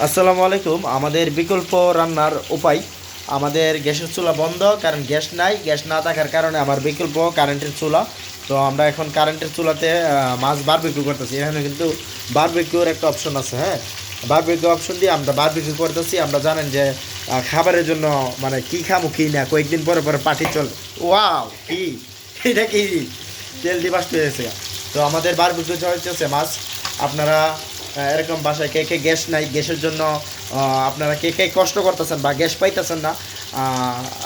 আসসালামু আলাইকুম। আমাদের বিকল্প রান্নার উপায়, আমাদের গ্যাসের চুলা বন্ধ, কারণ গ্যাস নাই। গ্যাস না থাকার কারণে আমার বিকল্প কারেন্টের চুলা। তো আমরা এখন কারেন্টের চুলাতে মাছ বারবিকিউ করতেছি। এখানে কিন্তু বারবিকিউর একটা অপশন আছে। হ্যাঁ, বারবিকিউ অপশন দিয়ে আমরা বারবিকিউ করতেছি। আমরা জানেন যে খাবারের জন্য মানে কী খামো কী না, কয়েকদিন পরে পরে পার্টি চল। ওয়াও, কি এটা কি তেল দিয়ে বাষ্প হয়েছে। তো আমাদের বারবিকিউ চলতেছে মাছ। আপনারা এরকম বাসায় কে কে গ্যাস নাই, গ্যাসের জন্য আপনারা কে কে কষ্ট করতেছেন বা গ্যাস পাইতেছেন না,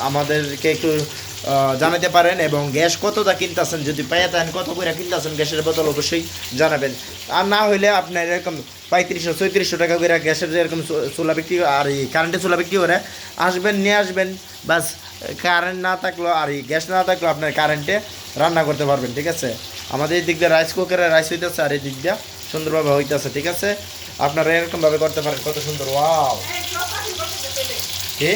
আমাদেরকে একটু জানাতে পারেন। এবং গ্যাস কতটা কিনতেছেন, যদি পাইয়া থাকেন কত করে কিনতেছেন গ্যাসের বোতল, অবশ্যই জানাবেন। আর না হইলে আপনার এরকম 3500-3400 টাকা করে গ্যাসের যে এরকম চুলা বিক্রি আর এই কারেন্টের চুলা বিক্রি করে আসবেন, নিয়ে আসবেন। বাস, কারেন্ট না থাকলেও আর এই গ্যাস না থাকলেও আপনার কারেন্টে রান্না করতে পারবেন। ঠিক আছে, আমাদের এই দিক দিয়ে রাইস কুকারে রাইস হইতেছে, আর এই দিক দিয়ে সুন্দরভাবে হইতেছে। ঠিক আছে, আপনারা এরকমভাবে করতে পারেন। কত সুন্দর, ওয়াও। কি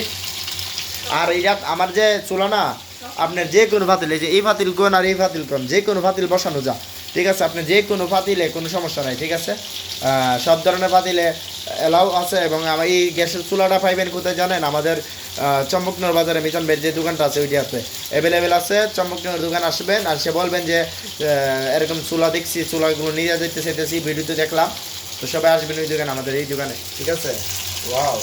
আর এইটা আমার যে চুলা না, আপনার যে কোনো ফাতিল, এই যে এই ফাতিল কোন আর এই ফাতিল কোন, যে কোনো ফাতিল বসানো যা। ঠিক আছে, আপনি যে কোনো ফাতিলে কোনো সমস্যা নাই। ঠিক আছে, সব ধরনের ফাতিলে এলাও আছে। এবং আমার এই গ্যাসের চুলাটা পাইবেন কোথায় জানেন? আমাদের চম্পকনগর বাজারে মিজান ভাইয়ের যে দোকানটা আছে ওইটাতে অ্যাভেলেবেল আছে। চম্পকনগর দোকান আসবেন, আর সে বলবেন যে এরকম চুলা দেখছি, চুলাগুলো নিয়ে যেতে চাইতেছি, ভিডিওতে দেখলাম। তো সবাই আসবেন ওই দোকানে, আমাদের এই দোকানে। ঠিক আছে, ওয়াও।